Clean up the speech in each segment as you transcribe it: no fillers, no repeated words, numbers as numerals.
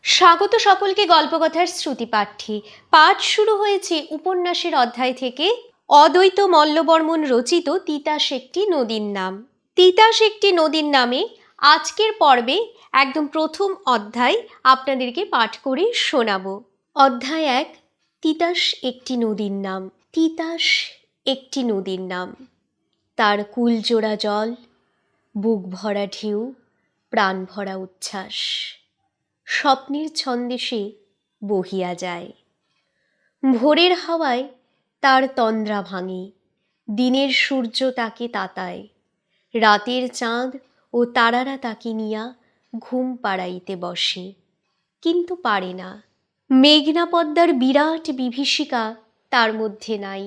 স্বাগত সকলকে গল্পকথার শ্রুতিপাঠ্যে। পাঠ শুরু হয়েছে উপন্যাসের অধ্যায় থেকে। অদ্বৈত মল্লবর্মণ রচিত তিতাস একটি নদীর নাম। তিতাস একটি নদীর নামে আজকের পর্বে একদম প্রথম অধ্যায় আপনাদেরকে পাঠ করে শোনাবো। অধ্যায় 1, তিতাস একটি নদীর নাম। তিতাস একটি নদীর নাম, তার কুলজোড়া জল, বুক ভরা ঢেউ, প্রাণ ভরা উচ্ছ্বাস স্বপ্নের ছন্দে সে বহিয়া যায়। ভোরের হাওয়ায় তার তন্দ্রা ভাঙে, দিনের সূর্য তাকে তাতায়, রাতের চাঁদ ও তারারা তাকে নিয়া ঘুম পাড়াইতে বসে, কিন্তু পারে না। মেঘনা পদ্মার বিরাট বিভীষিকা তার মধ্যে নাই।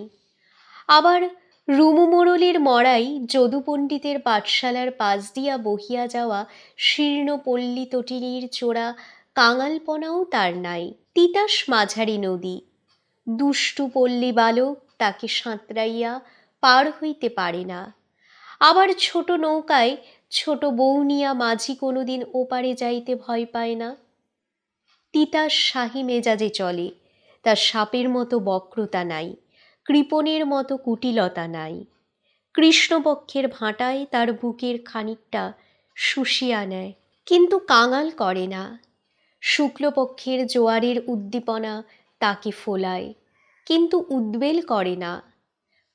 আবার রুমু মোড়লের মরাই যদু পণ্ডিতের পাঠশালার পাশ দিয়া বহিয়া যাওয়া শীর্ণ পল্লী তটিনীর চোরা কাঙালপনাও তার নাই। তিতাস মাঝারি নদী, দুষ্টু পল্লী বালক তাকে সাঁতরাইয়া পার হইতে পারে না। আবার ছোট নৌকায় ছোট বউ নিয়া মাঝি কোনোদিন ওপারে যাইতে ভয় পায় না। তিতাস শাহী মেজাজে চলে, তার সাপের মতো বক্রতা নাই, কৃপণের মতো কুটিলতা নাই। কৃষ্ণপক্ষের ভাঁটায় তার বুকের খানিকটা শুষিয়া নেয়, কিন্তু কাঙাল করে না। শুক্লপক্ষের জোয়ারের উদ্দীপনা তাকে ফোলায়, কিন্তু উদ্বেল করে না।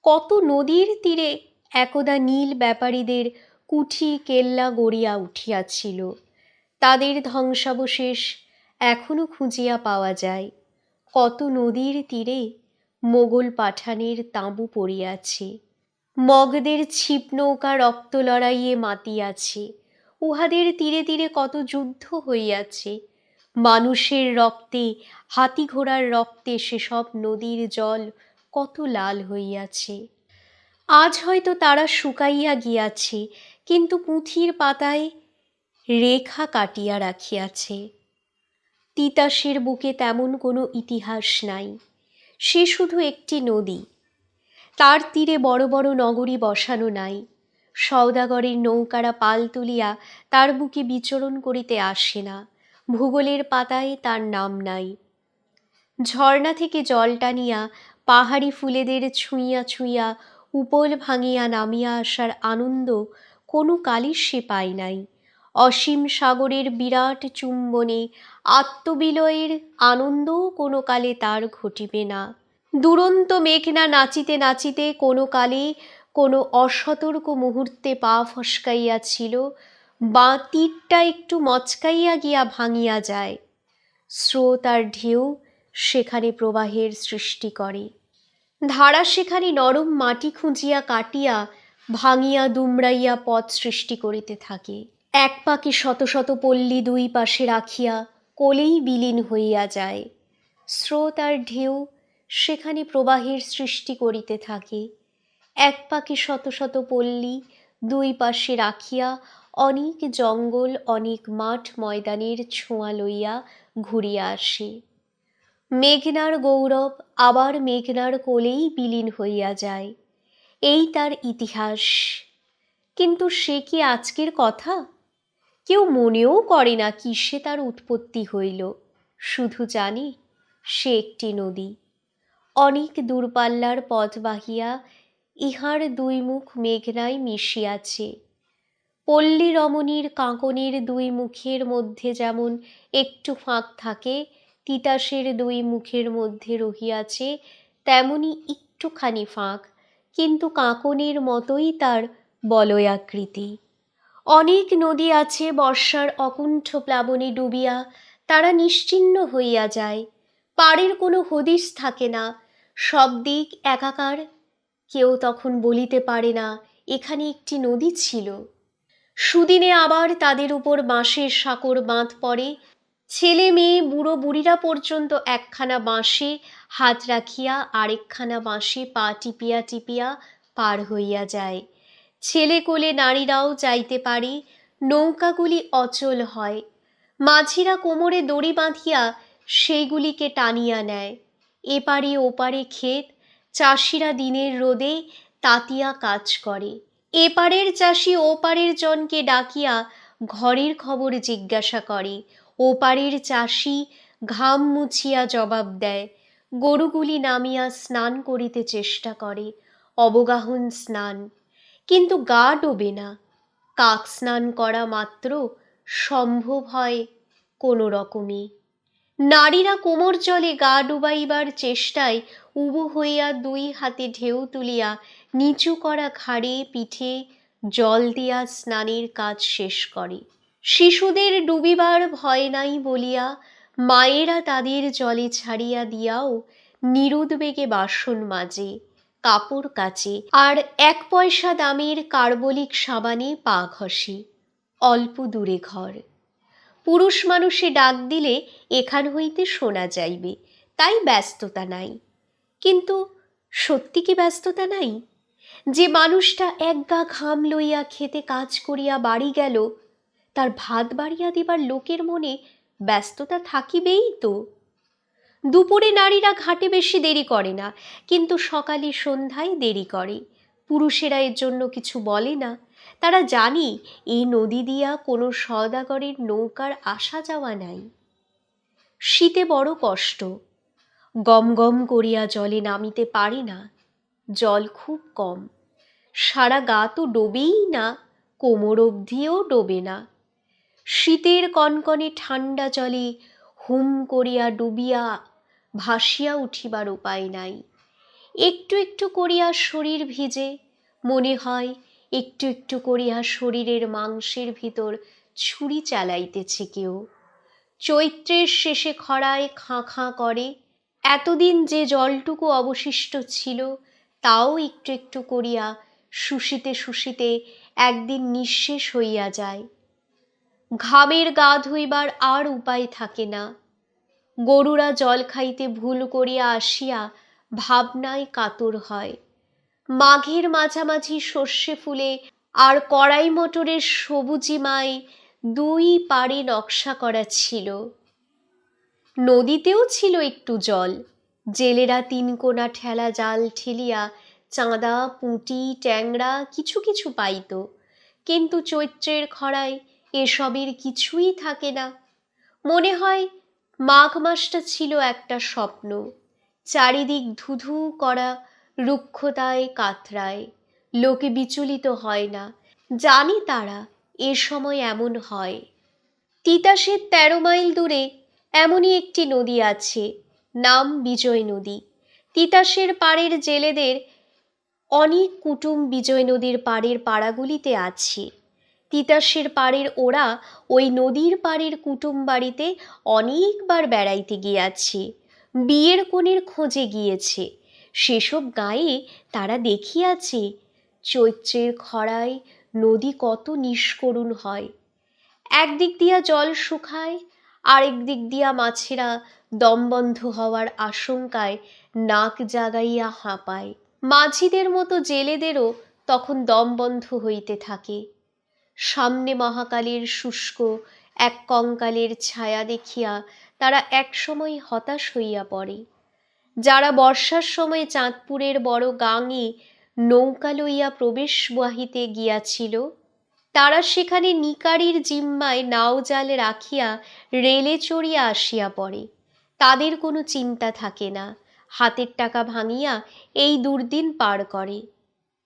কত নদীর তীরে একদা নীল ব্যাপারীদের কুঠি কেল্লা গড়িয়া উঠিয়াছিল, তাদের ধ্বংসাবশেষ এখনো খুঁজিয়া পাওয়া যায়। কত নদীর তীরে মোগল পাঠানের তাঁবু পড়িয়াছে, মগদের ছিপ নৌকা রক্ত লড়াইয়ে মাতিয়াছে। উহাদের তীরে তীরে কত যুদ্ধ হইয়াছে, মানুষের রক্তে, হাতি ঘোড়ার রক্তে সেসব নদীর জল কত লাল হইয়াছে। আজ হয়তো তারা শুকাইয়া গিয়াছে, কিন্তু পুঁথির পাতায় রেখা কাটিয়া রাখিয়াছে। তিতাসের বুকে তেমন কোনো ইতিহাস নাই, সে শুধু একটি নদী। তার তীরে বড় বড় নগরী বসানো নাই, সওদাগরের নৌকারা পাল তুলিয়া তার বুকে বিচরণ করিতে আসে না, ভূগোলের পাতায় তার নাম নাই। ঝর্ণা থেকে জল টানিয়া পাহাড়ি ফুলেদের ছুঁইয়া ছুঁইয়া উপল ভাঙিয়া নামিয়া আসার আনন্দ কোনো কালই সে পায় নাই। অসীম সাগরের বিরাট চুম্বনে আত্মবিলয়ের আনন্দও কোনো কালে তার ঘটিবে না। দুরন্ত মেঘনা নাচিতে নাচিতে কোনো কালে কোনো অসতর্ক মুহূর্তে পা ফসকাইয়াছিল, বাঁ তীরটা একটু মচকাইয়া গিয়া ভাঙিয়া যায়। স্রোত আর ঢেউ সেখানে প্রবাহের সৃষ্টি করে, ধারা সেখানে নরম মাটি খুঁজিয়া কাটিয়া ভাঙিয়া দুমড়াইয়া পথ সৃষ্টি করিতে থাকে। এক পাকে শত শত পল্লী দুই পাশে রাখিয়া কোলেই বিলীন হইয়া যায়। স্রোত আর ঢেউ সেখানে প্রবাহের সৃষ্টি করিতে থাকে। এক পাকে শত শত পল্লী দুই পাশে রাখিয়া অনেক জঙ্গল, অনেক মাঠ ময়দানের ছোঁয়া লইয়া ঘুরিয়া আসে। মেঘনার গৌরব আবার মেঘনার কোলেই বিলীন হইয়া যায়, এই তার ইতিহাস। কিন্তু সে কি আজকের কথা? কেউ মনেও করে না কিসে তার উৎপত্তি হইল, শুধু জানি সে একটি নদী। অনেক দূরপাল্লার পথ বাহিয়া ইহার দুই মুখ মেঘনায় মিশিয়াছে। পল্লী রমণীর কাঁকনের দুই মুখের মধ্যে যেমন একটু ফাঁক থাকে, তিতাসের দুই মুখের মধ্যে রহিয়াছে তেমনি একটুখানি ফাঁক, কিন্তু কাঁকনের মতোই তার বলয়াকৃতি। অনেক নদী আছে বর্ষার অকুণ্ঠ প্লাবনে ডুবিয়া তারা নিশ্চিহ্ন হইয়া যায়, পাড়ের কোনো হদিস থাকে না, সব দিক একাকার। কেউ তখন বলিতে পারে না এখানে একটি নদী ছিল। সুদিনে আবার তাদের উপর বাঁশের সাঁকর বাঁধ পড়ে, ছেলে মেয়ে বুড়ো বুড়িরা পর্যন্ত একখানা বাঁশে হাত রাখিয়া আরেকখানা বাঁশে পা টিপিয়া টিপিয়া পার হইয়া যায়। ছেলে কোলে নারীরাও যাইতে পারে, নৌকাগুলি অচল হয়। মাঝিরা কোমরে দড়ি বাঁধিয়া সেইগুলিকে টানিয়া নেয়। এপারে ওপারে ক্ষেত, চাষিরা দিনের রোদে তাতিয়া কাজ করে। এপারের চাষি ওপারের জনকে ডাকিয়া ঘরের খবর জিজ্ঞাসা করে, ওপারের চাষি ঘাম মুছিয়া জবাব দেয়, গরুগুলি নামিয়া স্নান করিতে চেষ্টা করে, অবগাহন স্নান, কিন্তু গা ডোবে না। কাক স্নান করা মাত্র সম্ভব হয় কোনো রকমে। নারীরা কোমর জলে গা ডুবাইবার চেষ্টায় উবু হইয়া দুই হাতে ঢেউ তুলিয়া নিচু করা ঘাড়ে পিঠে জল দিয়া স্নানের কাজ শেষ করে। শিশুদের ডুবিবার ভয় নাই বলিয়া মায়েরা তাদের জলে ছাড়িয়া দিয়াও নিরুদ্বেগে বাসন মাজে, কাপড় কাচে, আর 1 পয়সা দামের কার্বলিক সাবানে পা ঘষে। অল্প দূরে ঘর। পুরুষ মানুষে ডাক দিলে এখান হইতে শোনা যাইবে, তাই ব্যস্ততা নাই। কিন্তু সত্যি কি ব্যস্ততা নাই? যে মানুষটা একগা ঘাম লইয়া খেতে কাজ করিয়া বাড়ি গেল, তার ভাত বাড়িয়া দিবার লোকের মনে ব্যস্ততা থাকিবেই তো। দুপুরে নারীরা ঘাটে বেশি দেরি করে না, কিন্তু সকালে সন্ধ্যায় দেরি করে। পুরুষেরা এর জন্য কিছু বলে না, তারা জানে এই নদী দিয়া কোনো সওদাগরের নৌকার আসা যাওয়া নাই। শীতে বড় কষ্ট, গম গম করিয়া জলে নামিতে পারে না, জল খুব কম, সারা গা তো ডোবেই না, কোমর অবধিও ডোবে না। শীতের কনকনে ঠান্ডা জলে হুম করিয়া ডুবিয়া ভাসিয়া উঠিবার উপায় নাই। একটু একটু করিয়া শরীর ভিজে, মনে হয় একটু একটু করিয়া শরীরের মাংসের ভিতর ছুরি চালাইতেছে কেউ। চৈত্রের শেষে খরায় খাঁ খাঁ করে। এতদিন যে জলটুকু অবশিষ্ট ছিল, তাও একটু একটু করিয়া শুষিতে শুষিতে একদিন নিঃশেষ হইয়া যায়। ঘামের গা ধুইবার আর উপায় থাকে না। গরুরা জল খাইতে ভুল করিয়া আসিয়া ভাবনায় কাতর হয়। মাঘের মাঝামাঝি সর্ষে ফুলে আর কড়াই মটরের সবুজিমায় 2 পাড়ে নকশা করা ছিল। নদীতেও ছিল একটু জল। জেলেরা 3 কোনা ঠেলা জাল ঠেলিয়া চাঁদা, পুঁটি, ট্যাংরা কিছু কিছু পাইত, কিন্তু চৈত্রের খরায় এসবের কিছুই থাকে না। মনে হয় মাঘ মাসটা ছিল একটা স্বপ্ন। চারিদিক ধুধু করা রুক্ষতায় কাতরায়, লোকে বিচলিত হয় না, জানি তারা এ সময় এমন হয়। তিতাসের 13 মাইল দূরে এমনই একটি নদী আছে, নাম বিজয় নদী। তিতাসের পাড়ের জেলেদের অনেক কুটুম বিজয় নদীর পাড়ের পাড়াগুলিতে আছে। তিতাসের পাড়ের ওরা ওই নদীর পাড়ের কুটুম বাড়িতে অনেকবার বেড়াইতে গিয়াছে, বিয়ের কনের খোঁজে গিয়েছে। সেসব গায়ে তারা দেখিয়াছে চৈত্রের খরায় নদী কত নিষ্করুণ হয়। একদিক দিয়া জল শুকায়, আরেক দিক দিয়া মাছেরা দমবন্ধ হওয়ার আশঙ্কায় নাক জাগাইয়া হাঁপায়। মাঝিদের মতো জেলেদেরও তখন দম বন্ধ হইতে থাকে। সামনে মহাকালের শুষ্ক এক কঙ্কালের ছায়া দেখিয়া তারা একসময় হতাশ হইয়া পড়ে। যারা বর্ষার সময় চাঁদপুরের বড় গাঙে নৌকা লইয়া প্রবেশ বাহিতে গিয়াছিল, তারা সেখানে নিকারির জিম্মায় নাওজাল রাখিয়া রেলে চড়িয়া আসিয়া পড়ে। তাদের কোনো চিন্তা থাকে না, হাতের টাকা ভাঙিয়া এই দুর্দিন পার করে।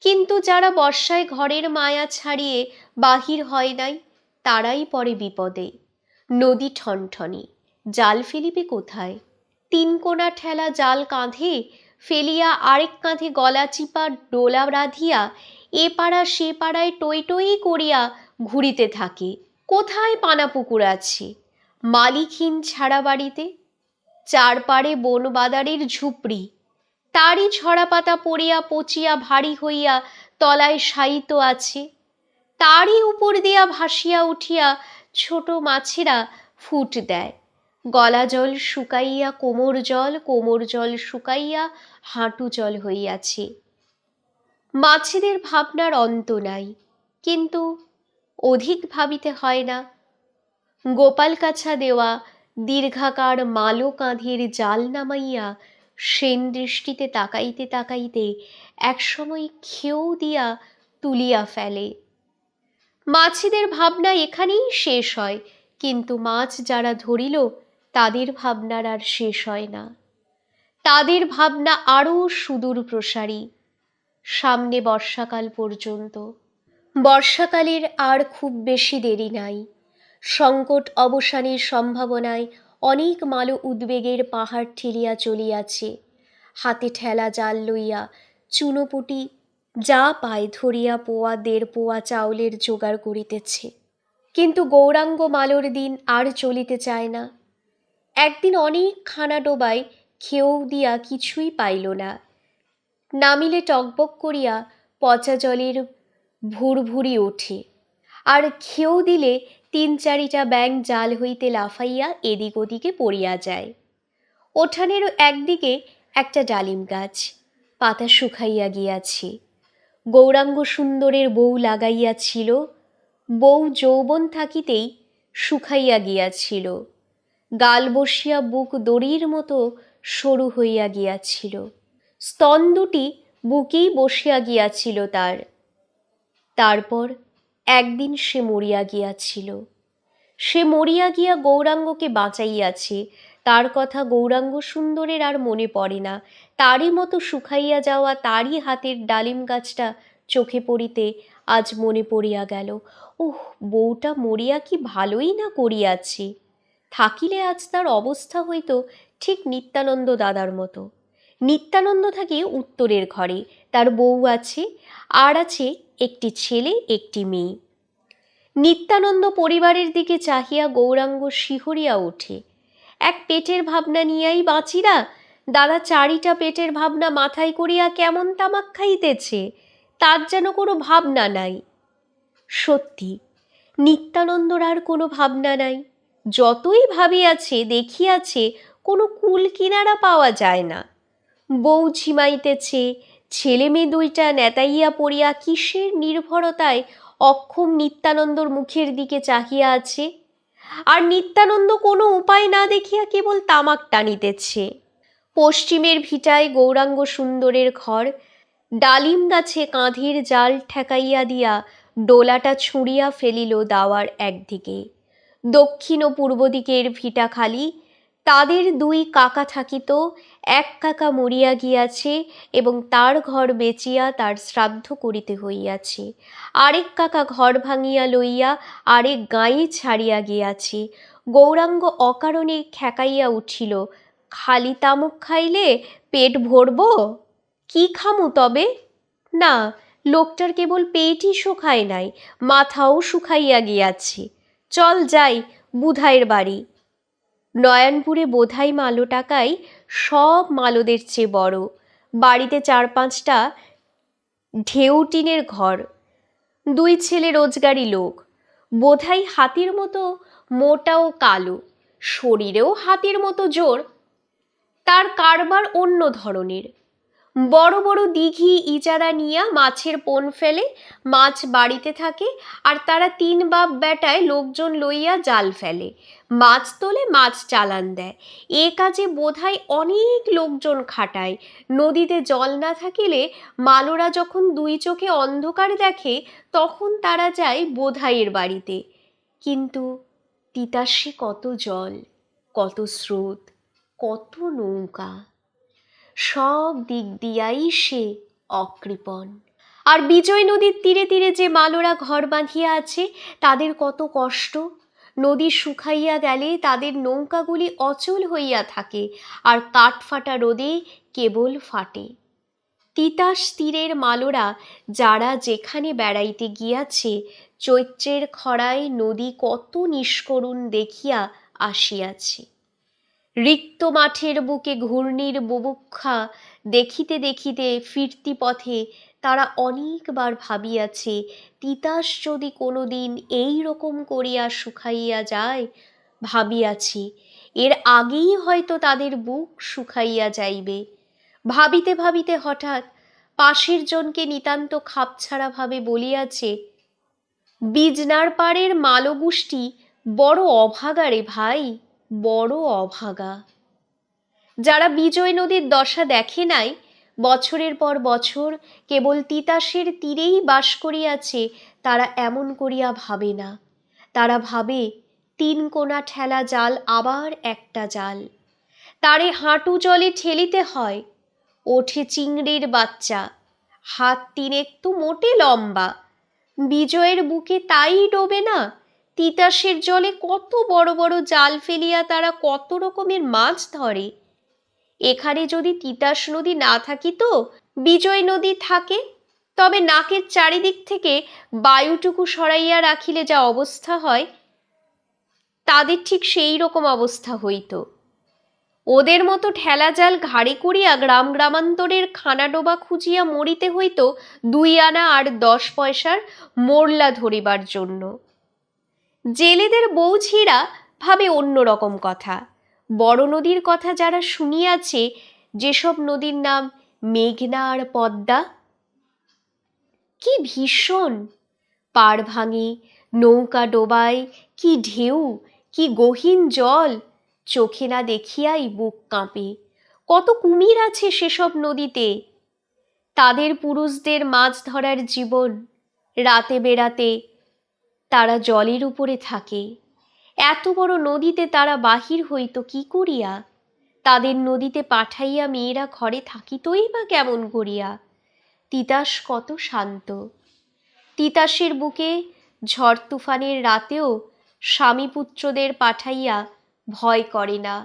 কিন্তু যারা বর্ষায় ঘরের মায়া ছাড়িয়ে বাহির হয় নাই, তারাই পড়ে বিপদে। নদী ঠনঠনে, জাল ফেলিবে কোথায়? 3 কোনা ঠেলা জাল কাঁধে ফেলিয়া আরেক কাঁধে গলা চিপা ডোলা রাধিয়া এ পাড়া সে পাড়ায় টই টই করিয়া ঘুরিতে থাকে। কোথায় পানা পুকুর আছে? মালিকহীন ছাড়া বাড়িতে, চারপাড়ে বনবাদারের ঝুপড়ি, তারই ঝরা পাতা পড়িয়া পচিয়া ভারী হইয়া তলায় শায়িত আছে। তারই উপর দিয়া ভাসিয়া উঠিয়া ছোট মাছেরা ফুট দেয়। গলা জল শুকাইয়া কোমর জল, কোমর জল শুকাইয়া হাঁটু জল হইয়াছে। মাছেদের ভাবনার অন্ত নাই, কিন্তু অধিক ভাবিতে হয় না। গোপাল কাছা দেওয়া দীর্ঘাকার মালো কাঁধের জাল নামাইয়া সেন দৃষ্টিতে তাকাইতে তাকাইতে একসময় খেউ দিয়া তুলিয়া ফেলে। মাছিদের ভাবনা এখানেই শেষ হয়, কিন্তু মাছ যারা ধরিল তাদের ভাবনার আর শেষ হয় না। তাদের ভাবনা আরও সুদূর প্রসারী, সামনে বর্ষাকাল পর্যন্ত। বর্ষাকালের আর খুব বেশি দেরি নাই। সংকট অবসানের সম্ভাবনায় অনেক মালো উদ্বেগের পাহাড় ঠেলিয়া চলিয়াছে। হাতে ঠেলা জাল লইয়া চুনোপুটি যা পায় ধরিয়া পোয়া ১.৫ পোয়া চাউলের জোগাড় করিতেছে। কিন্তু গৌরাঙ্গ মালোর দিন আর চলিতে চায় না। একদিন অনেক খানা ডোবায় খেয়েও দিয়া কিছুই পাইল না। নামিলে টকবক করিয়া পচা জলের ভুরভুরি ওঠে, আর খেয়েও দিলে ৩-৪টা ব্যাঙ জাল হইতে লাফাইয়া এদিক ওদিকে পড়িয়া যায়। ওঠানেরও একদিকে একটা ডালিম গাছ, পাতা শুকাইয়া গিয়াছে। গৌরাঙ্গ সুন্দরের বউ লাগাইয়াছিল, বউ যৌবন থাকিতেই শুকাইয়া গিয়াছিল। গাল বসিয়া বুক দড়ির মতো সরু হইয়া গিয়াছিল। স্তন দুটি বুকেই বসিয়া গিয়াছিল তার। তারপর একদিন সে মরিয়া গিয়াছিল। সে মরিয়া গিয়া গৌরাঙ্গকে বাঁচাইয়াছে। তার কথা গৌরাঙ্গ সুন্দরের আর মনে পড়ে না। তারই মতো শুকাইয়া যাওয়া তারই হাতের ডালিম গাছটা চোখে পড়িতে আজ মনে পড়িয়া গেল। ওহ, বউটা মরিয়া কি ভালোই না করিয়াছে। থাকিলে আজ তার অবস্থা হইত ঠিক নিত্যানন্দ দাদার মতো। নিত্যানন্দ থাকে উত্তরের ঘরে, তার বউ আছে, আর আছে একটি ছেলে একটি মেয়ে। নিত্যানন্দ পরিবারের দিকে চাহিয়া গৌরাঙ্গ শিহরিয়া ওঠে। এক পেটের ভাবনা নিয়াই বাঁচিরা, দাদা ৪টা পেটের ভাবনা মাথায় করিয়া কেমন তামাক খাইতেছে, তার যেন কোনো ভাবনা নাই। সত্যি, নিত্যানন্দর আর কোনো ভাবনা নাই। যতই ভাবিয়াছে দেখিয়াছে কোনো কুল কিনারা পাওয়া যায় না। বউ ঝিমাইতেছে, ছেলে মেয়ে ২টা নেতাইয়া পড়িয়া কিসের নির্ভরতায় অক্ষম নিত্যানন্দর মুখের দিকে চাহিয়া আছে। আর নিত্যানন্দ কোনো উপায় না দেখিয়া কেবল তামাক টানিতেছে। পশ্চিমের ভিটায় গৌরাঙ্গ সুন্দরের ঘর। ডালিম গাছে কাঁধের জাল ঠেকাইয়া দিয়া ডোলাটা ছুঁড়িয়া ফেলিল দাওয়ার একদিকে। দক্ষিণ ও পূর্ব দিকের ভিটা খালি। তাদের ২ কাকা থাকিত। এক কাকা মরিয়া গিয়াছে এবং তার ঘর বেচিয়া তার শ্রাদ্ধ করিতে হইয়াছে। আরেক কাকা ঘর ভাঙিয়া লইয়া আরেক গাঁয়ে ছাড়িয়া গিয়াছে। গৌরাঙ্গ অকারণে ঠেকাইয়া উঠিল, খালি তামুক খাইলে পেট ভরব? কি খামু তবে? না, লোকটার কেবল পেটই শুকায় নাই, মাথাও শুকাইয়া গিয়াছে। চল যাই বুধাইয়ের বাড়ি। নয়নপুরে বোধাই মালো টাকায় সব মালোদের চেয়ে বড়। বাড়িতে ৪-৫টা ঢেউ টিনের ঘর, ২ ছেলে রোজগারি লোক। বোধাই হাতির মতো মোটা ও কালো, শরীরেও হাতির মতো জোর। তার কারবার অন্য ধরনের। বড় বড় দিঘি ইজারা নিয়া মাছের পোন ফেলে, মাছ বাড়িতে থাকে, আর তারা ৩ বাপ বেটায় লোকজন লইয়া জাল ফেলে, মাছ তোলে, মাছ চালান দেয়। এ কাজে বোধাই অনেক লোকজন খাটায়। নদীতে জল না থাকিলে মালোরা যখন ২ চোখে অন্ধকার দেখে তখন তারা যায় বোধাইয়ের বাড়িতে। কিন্তু তিতাসে কত জল, কত স্রোত, কত নৌকা, সব দিক দিয়াই সে অকৃপণ। আর বিজয় নদীর তীরে তীরে যে মালোরা ঘর বাঁধিয়া আছে তাদের কত কষ্ট। নদী শুকাইয়া গেলে তাদের নৌকাগুলি অচল হইয়া থাকে, আর কাঠফাটা রোদে কেবল ফাটে। তিতাস তীরের মালোরা যারা যেখানে বেড়াইতে গিয়াছে, চৈত্রের খরায় নদী কত নিষ্করুণ দেখিয়া আসিয়াছে। রিক্ত মাঠের বুকে ঘূর্ণির বুভুক্ষা দেখিতে দেখিতে ফিরতি পথে তারা অনেকবার ভাবিয়াছে, তিতাস যদি কোনো দিন এই রকম করিয়া শুকাইয়া যায়। ভাবিয়াছি, এর আগেই হয়তো তাদের বুক শুকাইয়া যাইবে। ভাবিতে ভাবিতে হঠাৎ পাশের জনকে নিতান্ত খাপছাড়া ভাবে বলিয়াছে, বিজনার পাড়ের মালগুষ্টি বড় অভাগা রে ভাই, বড় অভাগা। যারা বিজয় নদীর দশা দেখে নাই, বছরের পর বছর কেবল তিতাসের তীরেই বাস করিয়াছে, তারা এমন করিয়া ভাবে না। তারা ভাবে তিন কোনা ঠেলা জাল আবার একটা জাল, তারে হাঁটু জলে ঠেলিতে হয়। ওঠে চিংড়ির বাচ্চা, হাত তিনেক তো মোটে লম্বা। বিজয়ের বুকে তাই ডোবে না, তিতাসের জলে কত বড় বড় জাল ফেলিয়া তারা কত রকমের মাছ ধরে। এখানে যদি তিতাস নদী না থাকিত, বিজয় নদী থাকে, তবে নাকের চারিদিক থেকে বায়ুটুকু সরাইয়া রাখিলে যা অবস্থা হয়, তাদের ঠিক সেই রকম অবস্থা হইত। ওদের মতো ঠেলা জাল ঘাড়ে করিয়া গ্রাম গ্রামান্তরের খানাডোবা খুঁজিয়া মরিতে হইত 2 আনা আর 10 পয়সার মোরলা ধরিবার জন্য। জেলেদের বউঝিরা ভাবে অন্য রকম কথা। বড় নদীর কথা যারা শুনিয়াছে, যেসব নদীর নাম মেঘনা আর পদ্মা, কি ভীষণ! পাড় ভাঙে, নৌকা ডোবায়, কি ঢেউ, কি গহীন জল, চোখে না দেখিয়াই বুক কাঁপে। কত কুমির আছে সেসব নদীতে। তাদের পুরুষদের মাছ ধরার জীবন। রাতে বেড়াতে তারা জলের উপরে থাকে। এত বড় নদীতে তারা বাহির হইত কি করিয়া? তাদের নদীতে পাঠাইয়া মেয়েরা ঘরে থাকিতই বা কেমন করিয়া? তিতাস কত শান্ত। তিতাসের বুকে ঝড় তুফানের রাতেও স্বামী পুত্রদের পাঠাইয়া ভয় করে না।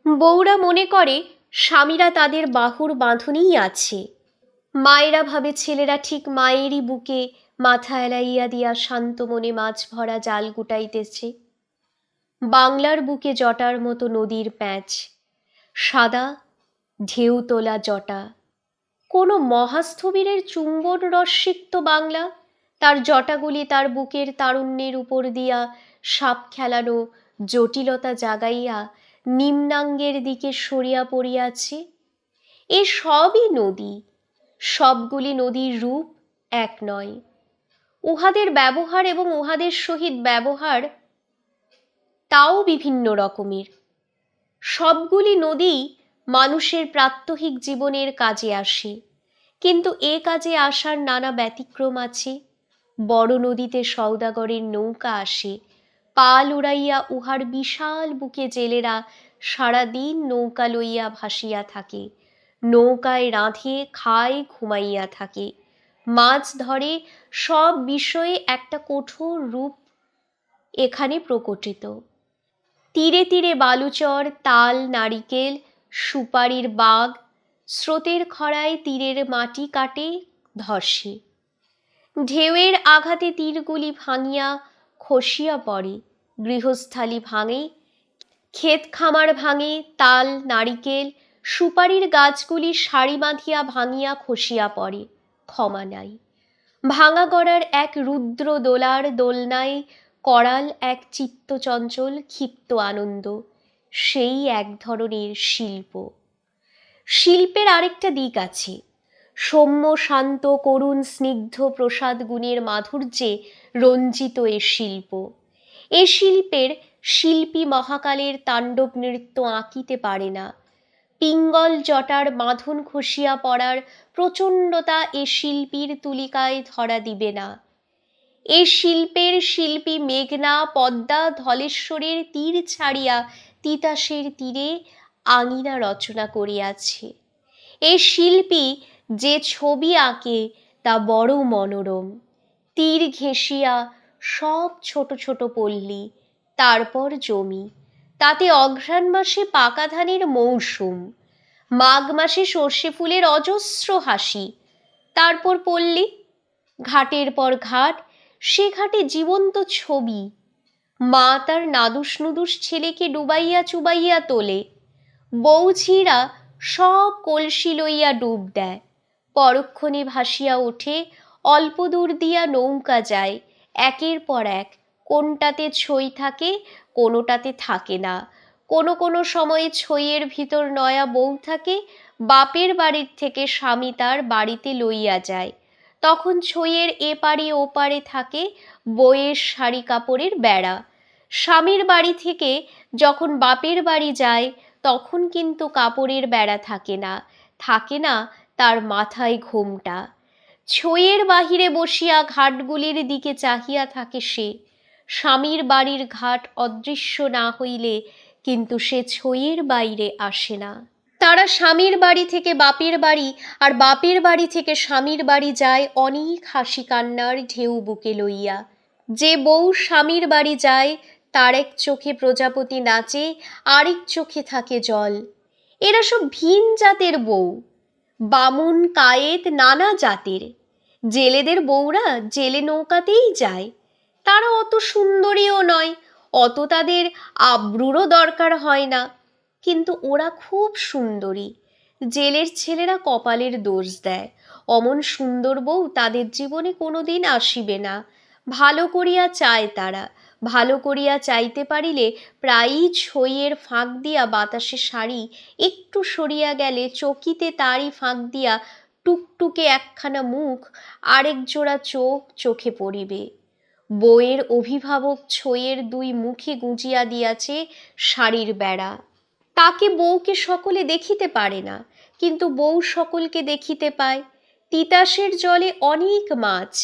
বউরা মনে করে স্বামীরা তাদের বাহুর বাঁধনেই আছে। মায়েরা ভাবে ছেলেরা ঠিক মায়েরই বুকে মাথা এলাইয়া দিয়া শান্ত মনে মাছ ভরা জাল গুটাইতেছে। বাংলার বুকে জটার মতো নদীর প্যাঁচ, সাদা ঢেউ তোলা জটা। কোনো মহাস্থবিরের চুম্বন রসিক্ত বাংলা, তার জটাগুলি তার বুকের তারুণ্যের উপর দিয়া সাপ খেলানো জটিলতা জাগাইয়া নিম্নাঙ্গের দিকে সরিয়া পড়িয়াছে। এ সবই নদী। সবগুলি নদীর রূপ এক নয়। উহাদের ব্যবহার এবং উহাদের সহিত ব্যবহার তাও বিভিন্ন রকমের। সবগুলি নদী মানুষের প্রাত্যহিক জীবনের কাজে আসে, কিন্তু এ কাজে আসার নানা ব্যতিক্রম আছে। বড় নদীতে সওদাগরের নৌকা আসে, পাল উড়াইয়া উহার বিশাল বুকে জেলেরা সারাদিন নৌকা লইয়া ভাসিয়া থাকে। নৌকায় রাঁধে, খায়, ঘুমাইয়া থাকে, মাছ ধরে। সব বিষয়ে একটা কঠোর রূপ এখানে প্রকটিত। তীরে তীরে বালুচর, তাল, নারিকেল, সুপারির বাগ স্রোতের খরায় তীরের মাটি কাটে, ধসে। ঢেউয়ের আঘাতে তীরগুলি ভাঙিয়া খসিয়া পড়ে। গৃহস্থালি ভাঙে, ক্ষেত খামার ভাঙে, তাল, নারিকেল, সুপারির গাছগুলি সারি বাঁধিয়া ভাঙিয়া খসিয়া পড়ে, ক্ষমা নাই। ভাঙা গড়ার এক রুদ্র দোলার দোলনায় করাল এক চিত্তচঞ্চল ক্ষিপ্ত আনন্দ। সেই এক ধরনের শিল্প। শিল্পের আরেকটা দিক আছে। সৌম্য, শান্ত, করুণ, স্নিগ্ধ প্রসাদ গুণের মাধুর্যে রঞ্জিত এ শিল্প। এ শিল্পের শিল্পী মহাকালের তাণ্ডব নৃত্য আঁকিতে পারে না। পিঙ্গল জটার বাঁধন খসিয়া পড়ার প্রচণ্ডতা এ শিল্পীর তুলিকায় ধরা দিবে না। এ শিল্পের শিল্পী মেঘনা, পদ্মা, ধলেশ্বরের তীর ছাড়িয়া তিতাসের তীরে আঙিনা রচনা করিয়াছে। এ শিল্পী যে ছবি আঁকে তা বড় মনোরম। তীর ঘেঁষিয়া সব ছোট ছোট পল্লী, তারপর জমি, তাতে অঘ্রাণ মাসে পাকা ধানের মৌসুম, মাঘ মাসে সর্ষে ফুলের অজস্র হাসি, তারপর পল্লী, ঘাটের পর ঘাট, সে ঘাটে জীবন্ত ছবি। মা তার নাদুস নুদুস ছেলেকে ডুবাইয়া চুবাইয়া তোলে। বউঝিরা সব কলসি লইয়া ডুব দেয়। পরক্ষণে ভাসিয়া ওঠে, অল্প দূর দিয়া নৌকা যায়, একের পর এক। কোনটাতে ছই থাকে, কোনোটাতে থাকে না। কোনো কোনো সময়ে ছইয়ের ভিতর নয়া বউ থাকে, বাপের বাড়ির থেকে স্বামী তার বাড়িতে লইয়া যায়। তখন ছইয়ের এপারে ওপারে থাকে বইয়ের শাড়ি কাপড়ের বেড়া। স্বামীর বাড়ি থেকে যখন বাপের বাড়ি যায়, তখন কিন্তু কাপড়ের বেড়া থাকে না, থাকে না তার মাথায় ঘোমটা। ছইয়ের বাহিরে বসিয়া ঘাটগুলির দিকে চাহিয়া থাকে সে। স্বামীর বাড়ির ঘাট অদৃশ্য না হইলে কিন্তু সে ছইয়ের বাইরে আসে না। তারা স্বামীর বাড়ি থেকে বাপের বাড়ি আর বাপের বাড়ি থেকে স্বামীর বাড়ি যায় অনেক হাসি কান্নার ঢেউ বুকে লইয়া। যে বউ স্বামীর বাড়ি যায় তার এক চোখে প্রজাপতি নাচে, আরেক চোখে থাকে জল। এরা সব ভিন জাতের বউ, বামুন কায়েত নানা জাতের। জেলেদের বউরা জেলে নৌকাতেই যায়। তারা অত সুন্দরীও নয়, অত তাদের আব্রুরও দরকার হয় না, কিন্তু ওরা খুব সুন্দরী। জেলের ছেলেরা কপালের দোষ দেয়, অমন সুন্দর বউ তাদের জীবনে কোনোদিন আসিবে না। ভালো করিয়া চায় তারা, ভালো করিয়া চাইতে পারিলে প্রায়ই ছইয়ের ফাঁক দিয়া বাতাসে শাড়ি একটু সরিয়া গেলে চকিতে তারই ফাঁক দিয়া টুকটুকে একখানা মুখ, আরেক জোড়া চোখ চোখে পড়িবে। বউয়ের অভিভাবক ছইয়ের দুই মুখে গুঁজিয়া দিয়াছে শাড়ির বেড়া। তাকে বউকে সকলে দেখিতে পারে না, কিন্তু বউ সকলকে দেখিতে পায়। তিতাসের জলে অনেক মাছ।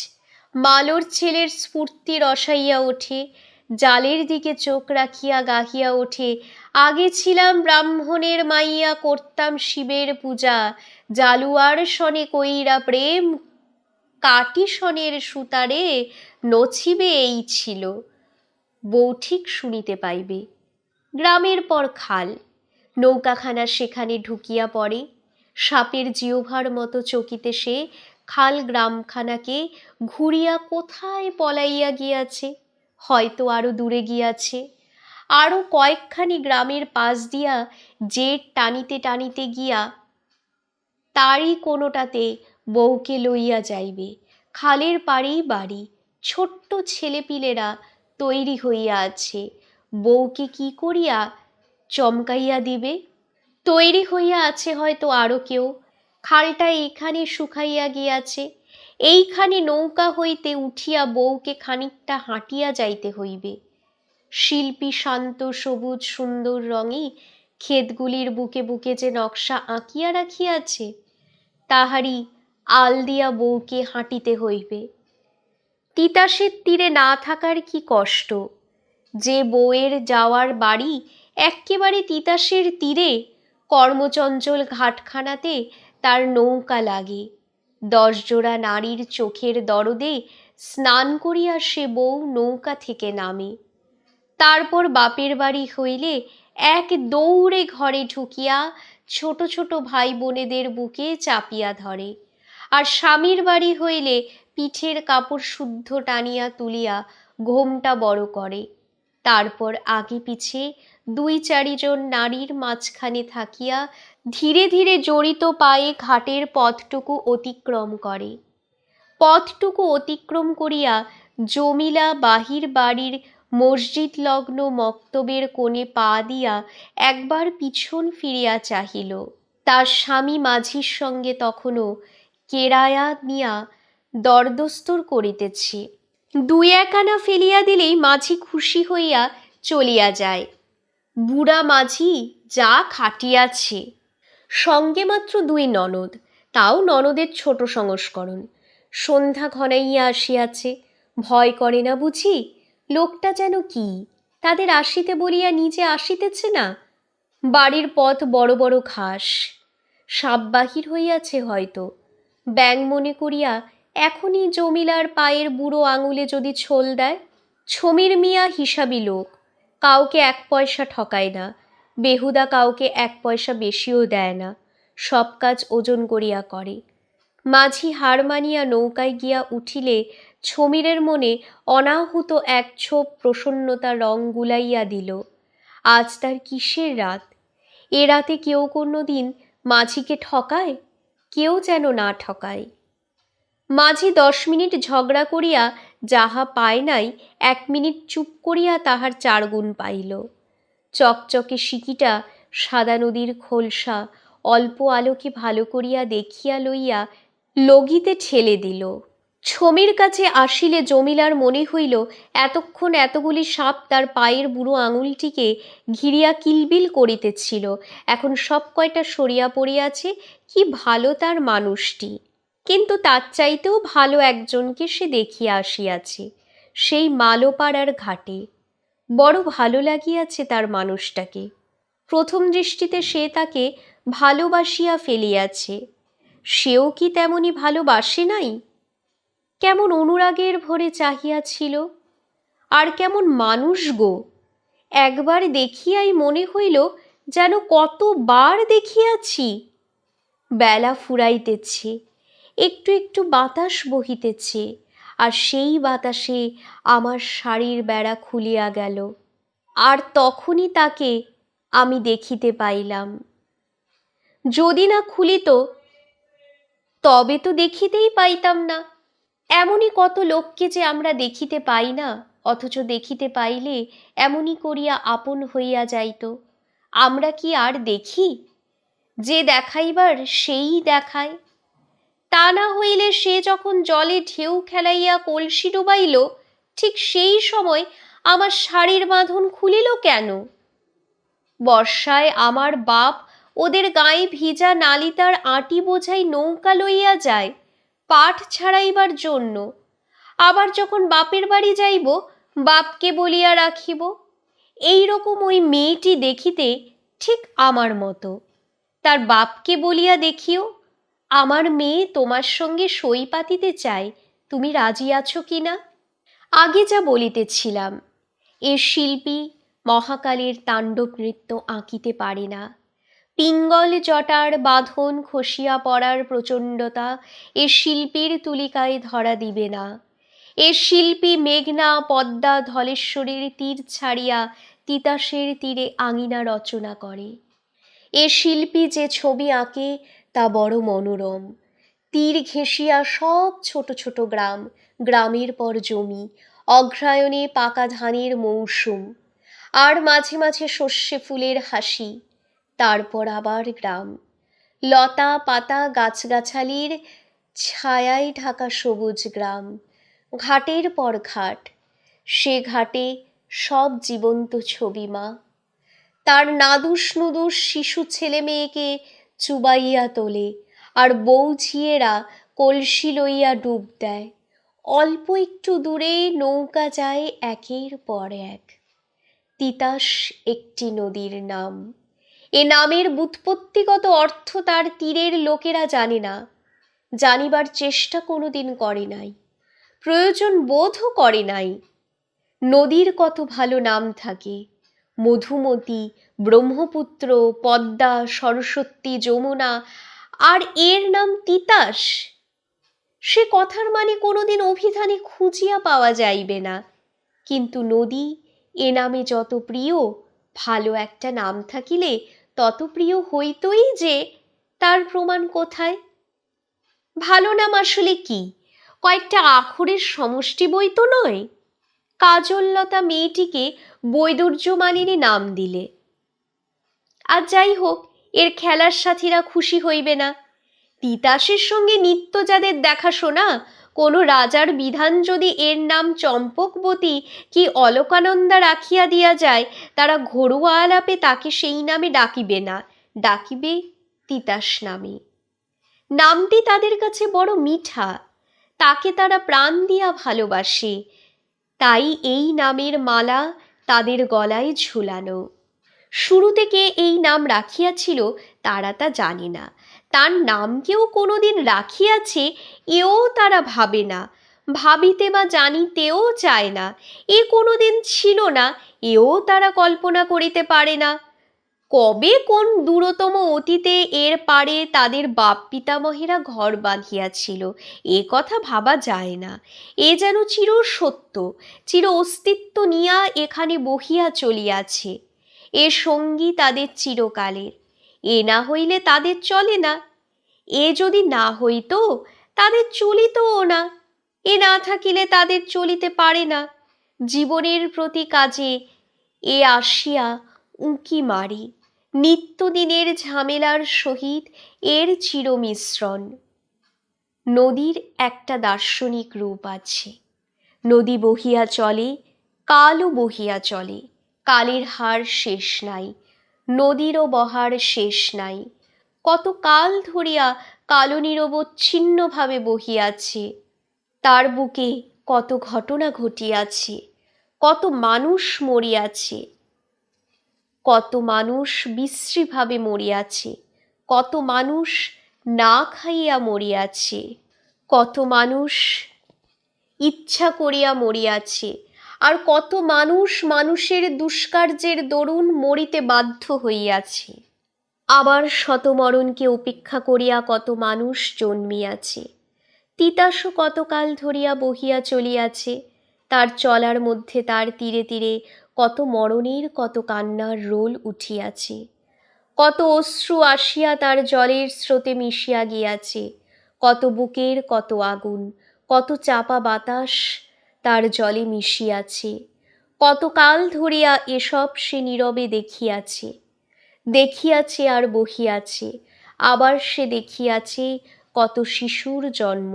মালোর ছেলের স্ফূর্তি রসাইয়া ওঠে, জালের দিকে চোখ রাখিয়া গাহিয়া ওঠে, আগে ছিলাম ব্রাহ্মণের মাইয়া, করতাম শিবের পূজা, জালুয়ার সনে কইরা প্রেম, কাটি সনের সুতারে নছিবে এই ছিল। বউ ঠিক শুনিতে পাইবে। গ্রামের পর খাল, নৌকাখানা সেখানে ঢুকিয়া পড়ে। সাপের জিহ্বার মতো চকিতে সে খাল গ্রামখানাকে ঘুরিয়া কোথায় পলাইয়া গিয়াছে, হয়তো আরো দূরে গিয়াছে। আরো কয়েকখানি গ্রামের পাশ দিয়া জেট টানিতে টানিতে গিয়া তারই কোনোটাতে বউকে লইয়া যাইবে। খালের পাড়েই বাড়ি, ছোট্ট ছেলেপিলেরা তৈরি হইয়া আছে। বউকে কি করিয়া চমকাইয়া দিবে? তৈরি হইয়া আছে হয়তো আরো কেউ। খালটা এইখানে শুকাইয়া গিয়াছে, এইখানে নৌকা হইতে উঠিয়া বউকে খানিকটা হাঁটিয়া যাইতে হইবে। শিল্পী শান্ত সবুজ সুন্দর রঙে ক্ষেতগুলির বুকে বুকে যে নকশা আঁকিয়া রাখিয়াছে, তাহারই আল দিয়া বউকে হাঁটিতে হইবে। তিতাসের তীরে না থাকার কি কষ্ট! যে বউয়ের যাওয়ার বাড়ি এক্কেবারে তিতাসের তীরে, কর্মচঞ্চল ঘাটখানাতে তার নৌকা লাগে। 10 জোড়া নারীর চোখের দরদে স্নান করিয়া সে বউ নৌকা থেকে নামে। তারপর বাপের বাড়ি হইলে এক দৌড়ে ঘরে ঢুকিয়া ছোট ছোট ভাই বোনেদের বুকে চাপিয়া ধরে, আর স্বামীর বাড়ি হইলে পিঠের কাপড় শুদ্ধ টানিয়া তুলিয়া ঘোমটা বড় করে। তারপর আগে পিছে 2-4 জন নারীর মাঝখানে থাকিয়া ধীরে ধীরে জড়িত পায়ে ঘাটের পথটুকু অতিক্রম করে। পথটুকু অতিক্রম করিয়া জমিলা বাহির বাড়ির মসজিদ লগ্ন মক্তবের কোণে পা দিয়া একবার পিছন ফিরিয়া চাহিল। তার স্বামী মাঝির সঙ্গে তখনও কেরায়া নিয়া দরদস্তর করিতেছে। 2-1 আনা ফেলিয়া দিলেই মাঝি খুশি হইয়া চলিয়া যায়। বুড়া মাঝি যা খাটিয়াছে। সঙ্গে মাত্র 2 ননদ, তাও ননদের ছোট সংস্করণ। সন্ধ্যা ঘনাইয়া আসিয়াছে। ভয় করে না বুঝি? লোকটা যেন কি তাদের আসিতে বলিয়া নিজে আসিতেছে না। বাড়ির পথ বড় বড় ঘাস, সাপ বাহির হইয়াছে হয়তো। ব্যাঙ মনে করিয়া এখনই জমিলার পায়ের বুড়ো আঙুলে যদি ছোল দেয়। ছমির মিয়া হিসাবি লোক, কাউকে 1 পয়সা ঠকায় না, বেহুদা কাউকে 1 পয়সা বেশিও দেয় না, সব কাজ ওজন করিয়া করে। মাঝি হার মানিয়া নৌকায় গিয়া উঠিলে ছমিরের মনে অনাহুত এক ছোপ প্রসন্নতা রং গুলাইয়া দিল। আজ তার কিসের রাত? এ রাতে কেউ কোনোদিন মাঝিকে ঠকায়? কেউ যেন না ঠকায়। মাঝি 10 মিনিট ঝগড়া করিয়া যাহা পায় নাই, 1 মিনিট চুপ করিয়া তাহার 4 গুণ পাইল। চকচকে সিকিটা সাদা নদীর খোলসা অল্প আলোকে ভালো করিয়া দেখিয়া লইয়া লগিতে ঠেলে দিল। ছমির কাছে আসিলে জমিলার মনে হইল এতক্ষণ এতগুলি সাপ তার পায়ের বুড়ো আঙুলটিকে ঘিরিয়া কিলবিল করিতেছিল, এখন সব কয়টা সরিয়া পড়িয়াছে। কি ভালো তার মানুষটি! কিন্তু তার চাইতেও ভালো একজনকে সে দেখিয়া আসিয়াছে। সেই মালোপাড়ার ঘাটে। বড় ভালো লাগিয়াছে তার মানুষটাকে। প্রথম দৃষ্টিতে সে তাকে ভালোবাসিয়া ফেলিয়াছে। সেও কি তেমনি ভালোবাসে নাই? কেমন অনুরাগের ভরে চাহিয়াছিল। আর কেমন মানুষ গো! একবার দেখিয়াই মনে হইল যেন কতবার দেখিয়াছি। বেলা ফুরাইতেছে, একটু একটু বাতাস বহিতেছে, আর সেই বাতাসে আমার শাড়ির বেড়া খুলিয়া গেল। আর তখনই তাকে আমি দেখিতে পাইলাম। যদি না খুলিত তবে তো দেখিতেই পাইতাম না। এমনই কত লোককে যে আমরা দেখিতে পাই না, অথচ দেখিতে পাইলে এমনই করিয়া আপন হইয়া যাইত। আমরা কি আর দেখি? যে দেখাইবার সেই দেখায়। তা না হইলে সে যখন জলে ঢেউ খেলাইয়া কলসি ডুবাইল, ঠিক সেই সময় আমার শাড়ির বাঁধন খুলিল কেন? বর্ষায় আমার বাপ ওদের গায়ে ভিজা নালিতার আঁটি বোঝাই নৌকা লইয়া যায় পাট ছাড়াইবার জন্য। আবার যখন বাপের বাড়ি যাইব, বাপকে বলিয়া রাখিব, এই রকম ওই মেয়েটি দেখিতে ঠিক আমার মতো। তার বাপকে বলিয়া দেখিও, আমার মেয়ে তোমার সঙ্গে সই পাতিতে চায়, তুমি রাজি আছো কি না? আগে যা বলিতেছিলাম, এ শিল্পী মহাকালের তাণ্ডব নৃত্য আঁকিতে পারে না। পিঙ্গল জটার বাঁধন খসিয়া পড়ার প্রচণ্ডতা এ শিল্পীর তুলিকায় ধরা দিবে না। এ শিল্পী মেঘনা পদ্মা ধলেশ্বরীর তীর ছাড়িয়া তিতাসের তীরে আঙিনা রচনা করে। এ শিল্পী যে ছবি আঁকে তা বড় মনোরম। তীর ঘেঁষিয়া সব ছোট ছোট গ্রাম, গ্রামের পর জমি, অগ্রায়ণে পাকা ধানের মৌসুম, আর মাঝে মাঝে শস্যে ফুলের হাসি, তারপর আবার গ্রাম, লতা পাতা গাছগাছালির ছায়ায় ঢাকা সবুজ গ্রাম, ঘাটের পর ঘাট, সে ঘাটে সব জীবন্ত ছবি মা। তার নাদুস নুদুস শিশু ছেলে মেয়েকে চুবাইয়া তোলে, আর বউ ঝিয়েরা কলসি লইয়া ডুব দেয়। অল্প একটু দূরে নৌকা যায় একের পর এক। তিতাস একটি নদীর নাম। এ নামের ব্যুৎপত্তিগত অর্থ তার তীরের লোকেরা জানে না, জানিবার চেষ্টা কোনোদিন করে নাই, প্রয়োজন বোধও করে নাই। নদীর কত ভালো নাম থাকে, মধুমতি, ব্রহ্মপুত্র, পদ্মা, সরস্বতী, যমুনা, আর এর নাম তিতাস। সে কথার মানে কোনোদিন অভিধানে খুঁজিয়া পাওয়া যাইবে না। কিন্তু নদী এ নামে যত প্রিয়, ভালো একটা নাম থাকিলে তত প্রিয় হইতই যে, তার প্রমাণ কোথায়? ভালো নাম আসলে কি? কয়েকটা আখরের সমষ্টি বই তো নয়। কাজললতা মেয়েটিকে বৈদুর্যমালিনী নাম দিলে। আর যাই হোক, এর খেলার সাথীরা খুশি হইবে না। তিতাসের সঙ্গে নিত্য যাদের দেখাশোনা, কোনো রাজার বিধান যদি এর নাম চম্পকবতী কি অলকানন্দা রাখিয়া দিয়া যায়, তারা ঘরোয়া আলাপে তাকে সেই নামে ডাকিবে না, ডাকিবে তিতাস নামে। নামটি তাদের কাছে বড় মিঠা, তাকে তারা প্রাণ দিয়া ভালোবাসে, তাই এই নামের মালা তাদের গলায় ঝুলানো। শুরু থেকে এই নাম রাখিয়াছিল তারা তা জানে না, তার নাম কেউ কোনোদিন রাখিয়াছে এও তারা ভাবে না, ভাবিতে বা জানিতেও চায় না। এ কোনোদিন ছিল না এও তারা কল্পনা করিতে পারে না। কবে কোন দূরতম অতীতে এর পারে তাদের বাপ পিতামহেরা ঘর বাঁধিয়াছিল, এ কথা ভাবা যায় না। এ যেন চির সত্য, চির অস্তিত্ব নিয়া এখানে বহিয়া চলিয়াছে। এ সঙ্গী তাদের চিরকালের। এ না হইলে তাদের চলে না, এ যদি না হইত তাদের চলিতও না, এ না থাকিলে তাদের চলিতে পারে না। জীবনের প্রতি কাজে এ আসিয়া উঁকি মারে, নিত্যদিনের ঝামেলার সহিত এর চিরমিশ্রণ। নদীর একটা দার্শনিক রূপ আছে। নদী বহিয়া চলে, কালও বহিয়া চলে, কালের হার শেষ নাই, নদীরও বহার শেষ নাই। কত কাল ধরিয়া কালো নিরবচ্ছিন্নভাবে বহিয়াছে, তার বুকে কত ঘটনা ঘটিয়াছে, কত মানুষ মরিয়াছে, কত মানুষ বিশ্রীভাবে মরিয়াছে, কত মানুষ না খাইয়া মরিয়াছে, কত মানুষ ইচ্ছা করিয়া মরিয়াছে, আর কত মানুষ মানুষের দুষ্কার্যের দরুন মরিতে বাধ্য হইয়াছে। আবার শতমরণকে উপেক্ষা করিয়া কত মানুষ জন্মিয়াছে। তিতাসও কতকাল ধরিয়া বহিয়া চলিয়াছে, তার চলার মধ্যে তার তীরে তীরে কত মরণের কত কান্নার রোল উঠিয়াছে, কত অশ্রু আসিয়া তার জলের স্রোতে মিশিয়া গিয়াছে, কত বুকের কত আগুন, কত চাপা বাতাস তার জলে মিশিয়াছে। কতকাল ধরিয়া এসব সে নীরবে দেখিয়াছে, দেখিয়াছে আর বহিয়াছে। আবার সে দেখিয়াছে কত শিশুর জন্ম,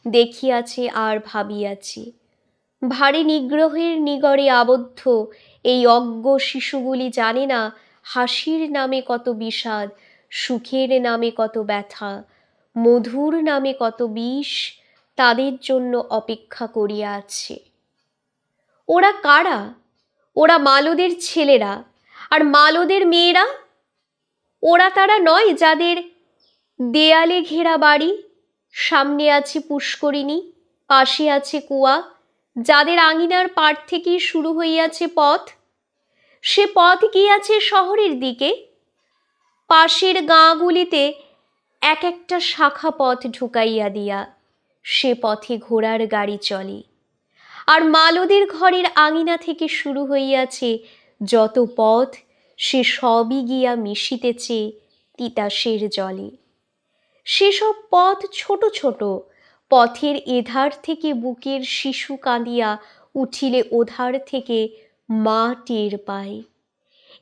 দেখিয়াছে আর ভাবিয়াছে। ভারী নিগ্রহের নিগড়ে আবদ্ধ এই অজ্ঞ শিশুগুলি জানে না হাসির নামে কত বিষাদ, সুখের নামে কত ব্যথা, মধুর নামে কত বিষ তাদের জন্য অপেক্ষা করিয়া আছে। ওরা কারা? ওরা মালদের ছেলেরা আর মালদের মেয়েরা। ওরা তারা নয় যাদের দেয়ালে ঘেরা বাড়ি, সামনে আছে পুষ্করিণী, পাশে আছে কুয়া, যাদের আঙিনার পাড় থেকেই শুরু হইয়াছে পথ। সে পথ গিয়াছে শহরের দিকে, পাশের গাঁগুলিতে এক একটা শাখা পথ ঢুকাইয়া দিয়া সে পথে ঘোড়ার গাড়ি চলে। আর মালদের ঘরের আঙিনা থেকে শুরু হইয়াছে যত পথ, সে সবই গিয়া মিশিতেছে তিতাসের জলে। সেসব পথ ছোট ছোট, পথের এধার থেকে বুকের শিশু কাঁদিয়া উঠিলে ওধার থেকে মা টের পায়।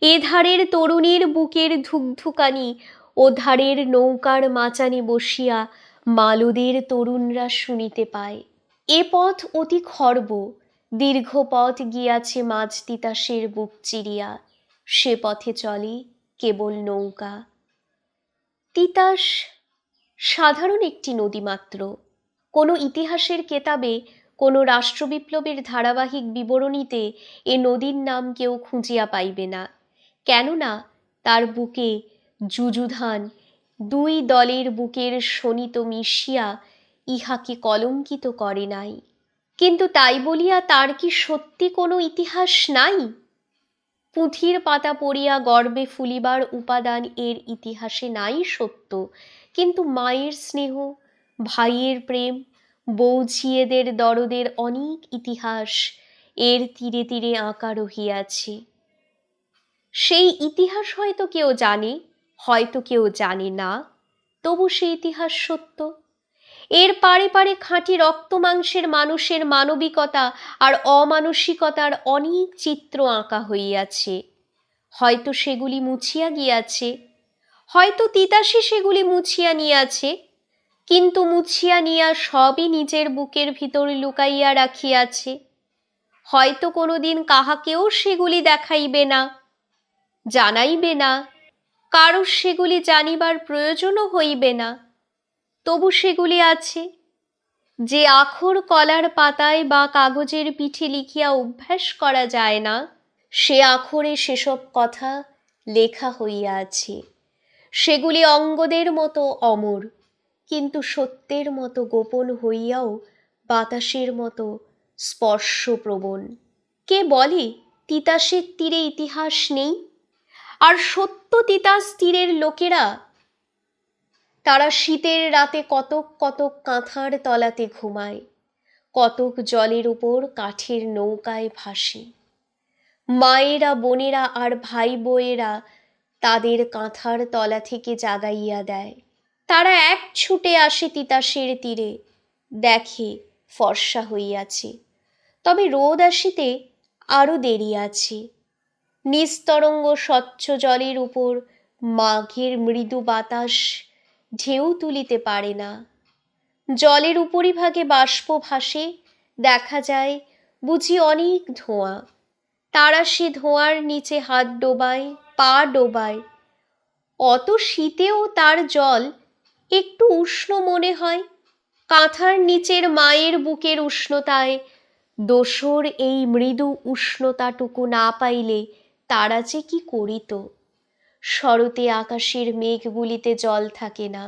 এধারের তরুণীর বুকের ধুকধুকানি ওধারের নৌকার মাচানে বসিয়া মালদের তরুণরা শুনিতে পায়। এ পথ অতি খর্ব, দীর্ঘ পথ গিয়াছে মাঝ তিতাসের বুক চিরিয়া, সে পথে চলে কেবল নৌকা। তিতাস সাধারণ একটি নদী মাত্র। কোনো ইতিহাসের কেতাবে, কোনো রাষ্ট্রবিপ্লবের ধারাবাহিক বিবরণীতে এ নদীর নাম কেউ খুঁজিয়া পাইবে না, কেননা তার বুকে যুযুধান দুই দলের বুকের শোণিত মিশিয়া ইহাকে কলঙ্কিত করে নাই। কিন্তু তাই বলিয়া তার কি সত্যি কোনো ইতিহাস নাই? পুঁথির পাতা পড়িয়া গর্বে ফুলিবার উপাদান এর ইতিহাসে নাই সত্য, কিন্তু মায়ের স্নেহ, ভাইয়ের প্রেম, বৌঝিয়েদের দরদের অনেক ইতিহাস এর তীরে তীরে আঁকা রহিয়াছে। সেই ইতিহাস হয়তো কেউ জানে, হয়তো কেউ জানে না, তবু সেই ইতিহাস সত্য। এর পারে পারে খাঁটি রক্ত মাংসের মানুষের মানবিকতা আর অমানসিকতার অনেক চিত্র আঁকা হইয়াছে। হয়তো সেগুলি মুছিয়া গিয়াছে, হয়তো তিতাসে সেগুলি মুছিয়া নিয়াছে, কিন্তু মুছিয়া নিয়া সবই নিজের বুকের ভিতর লুকাইয়া রাখিয়াছে। হয়তো কোনোদিন কাহাকেও সেগুলি দেখাইবে না, জানাইবে না, কারো সেগুলি জানিবার প্রয়োজনও হইবে না, তবু সেগুলি আছে। যে আখর কলার পাতায় বা কাগজের পিঠে লিখিয়া অভ্যাস করা যায় না, সে আখরে সেসব কথা লেখা হইয়া আছে। সেগুলি অঙ্গদের মতো অমর, কিন্তু সত্যের মতো গোপন হইয়াও বাতাসের মতো স্পর্শপ্রবণ। কে বলে তিতাসের তীরে ইতিহাস নেই? আর সত্য তিতাস তীরের লোকেরা, তারা শীতের রাতে কতক কতক কাঁথার তলাতে ঘুমায়, কতক জলের উপর কাঠের নৌকায় ভাসে। মায়েরা, বোনেরা আর ভাই বউয়েরা তাদের কাঁথার তলা থেকে জাগাইয়া দেয়। তারা এক ছুটে আসে তিতাসের তীরে, দেখে ফর্সা হইয়াছে, তবে রোদ আসিতে আরো দেরি আছে। নিস্তরঙ্গ স্বচ্ছ জলের উপর মাঘের মৃদু বাতাস ঢেউ তুলিতে পারে না। জলের উপরিভাগে বাষ্প ভাসে, দেখা যায় বুঝি অনেক ধোঁয়া। তারা সে ধোঁয়ার নিচে হাত ডোবায়, পা ডোবায়। অত শীতেও তার জল একটু উষ্ণ মনে হয়। কাঁথার নিচের মায়ের বুকের উষ্ণতায় দোসর এই মৃদু উষ্ণতাটুকু না পাইলে তারা যে কি করিত। শরতে আকাশের মেঘগুলিতে জল থাকে না,